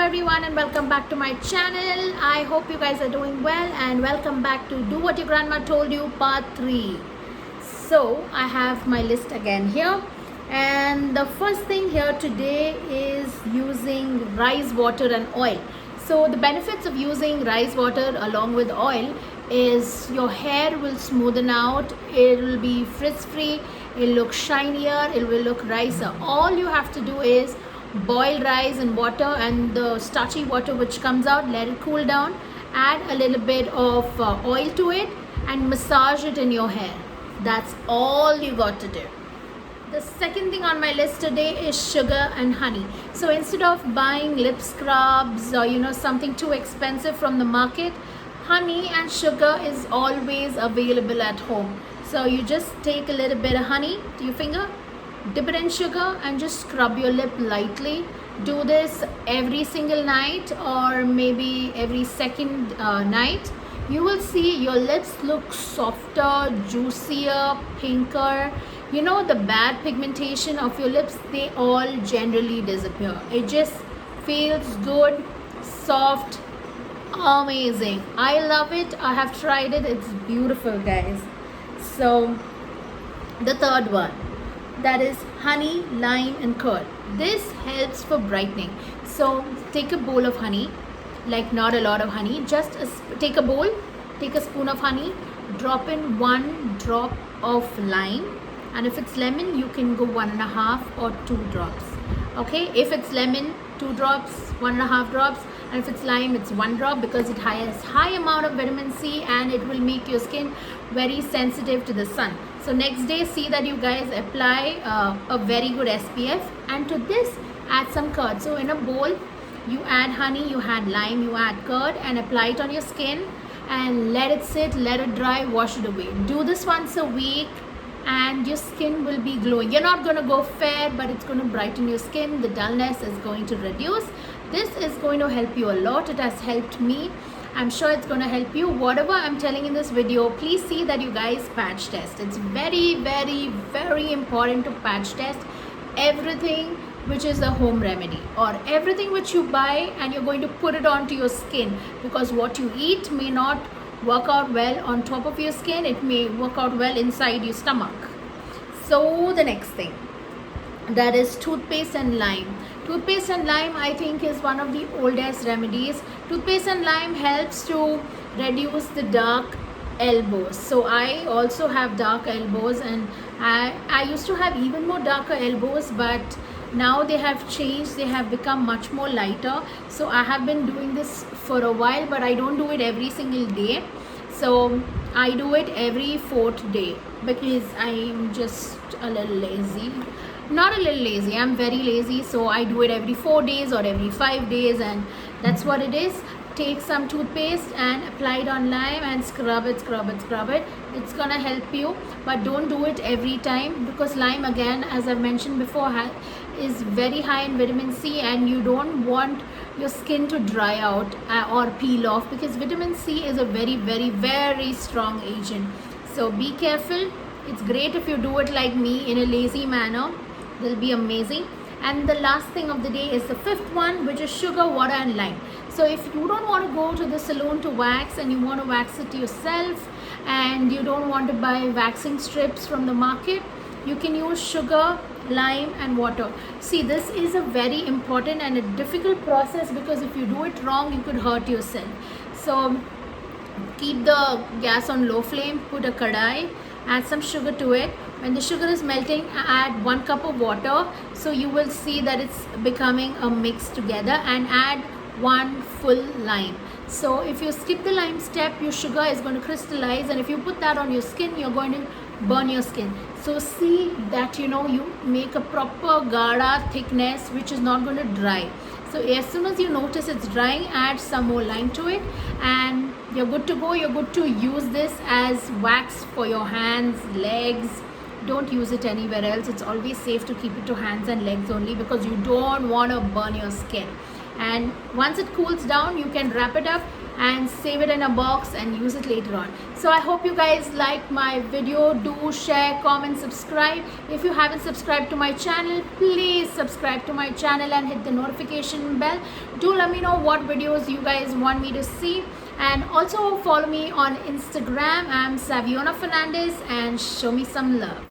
everyone and welcome back to my channel. I hope you guys are doing well and welcome back to Do What Your Grandma Told You part 3. So I have my list again here, and the first thing here today is using rice water and oil. So the benefits of using rice water along with oil is your hair will smoothen out, it will be frizz-free, it will look shinier, it will look ricer. All you have to do is boil rice in water, and the starchy water which comes out, let it cool down, add a little bit of oil to it and massage it in your hair. That's all you got to do. The second thing on my list today is sugar and honey. So instead of buying lip scrubs or something too expensive from the market, honey and sugar is always available at home. So you just take a little bit of honey to your finger, dip it in sugar and just scrub your lip lightly. Do this every single night or maybe every second night. You will see your lips look softer, juicier, pinker. The bad pigmentation of your lips, they all generally disappear. It just feels good, soft, amazing. I love it. I have tried it. It's beautiful, guys. So the third one, that is honey, lime and curd. This helps for brightening. So take a bowl of honey, like not a lot of honey, just take a bowl, take a spoon of honey, drop in 1 drop of lime, and if it's lemon you can go 1.5 or 2 drops. Okay, if it's lemon, 2 drops, 1.5 drops, and if it's lime, it's 1 drop, because it has high amount of vitamin C and it will make your skin very sensitive to the sun. So next day, see that you guys apply a very good SPF, and to this add some curd. So in a bowl you add honey, you add lime, you add curd and apply it on your skin and let it sit, let it dry, wash it away. Do this once a week and your skin will be glowing. You're not going to go fair, but it's going to brighten your skin. The dullness is going to reduce. This is going to help you a lot. It has helped me. I'm sure it's going to help you. Whatever I'm telling in this video, please see that you guys patch test. It's very, very, very important to patch test everything which is a home remedy or everything which you buy and you're going to put it onto your skin, because what you eat may not work out well on top of your skin. It may work out well inside your stomach. So the next thing, that is toothpaste and lime. Toothpaste and lime, I think, is one of the oldest remedies. Toothpaste and lime helps to reduce the dark elbows. So I also have dark elbows, and I used to have even more darker elbows, but now they have changed. They have become much more lighter. So I have been doing this for a while, but I don't do it every single day. So I do it every 4th day because I'm just a little lazy. Not a little lazy, I'm very lazy. So I do it every 4 days or every 5 days, and that's what it is. Take some toothpaste and apply it on lime and scrub it, scrub it, scrub it. It's gonna help you, but don't do it every time, because lime, again, as I've mentioned before, is very high in vitamin C, and you don't want your skin to dry out or peel off, because vitamin C is a very, very, very strong agent. So be careful. It's great if you do it like me in a lazy manner. It'll be amazing. And the last thing of the day is the 5th one, which is sugar, water and lime. So if you don't want to go to the salon to wax and you want to wax it yourself and you don't want to buy waxing strips from the market, you can use sugar, lime and water. See, this is a very important and a difficult process, because if you do it wrong, you could hurt yourself. So keep the gas on low flame, put a kadai, add some sugar to it. When the sugar is melting, add 1 cup of water. So you will see that it's becoming a mix together, and add 1 full lime. So if you skip the lime step, your sugar is going to crystallize, and if you put that on your skin, you're going to burn your skin. So see that you make a proper gaঢ়a thickness which is not going to dry. So as soon as you notice it's drying, add some more lime to it and you're good to go. You're good to use this as wax for your hands, legs. Don't use it anywhere else. It's always safe to keep it to hands and legs only, because you don't want to burn your skin. And once it cools down, you can wrap it up, and save it in a box and use it later on. So I hope you guys like my video. Do share, comment, subscribe. If you haven't subscribed to my channel, please subscribe to my channel and hit the notification bell. Do let me know what videos you guys want me to see, and also follow me on Instagram. I'm Saviona Fernandez, and show me some love.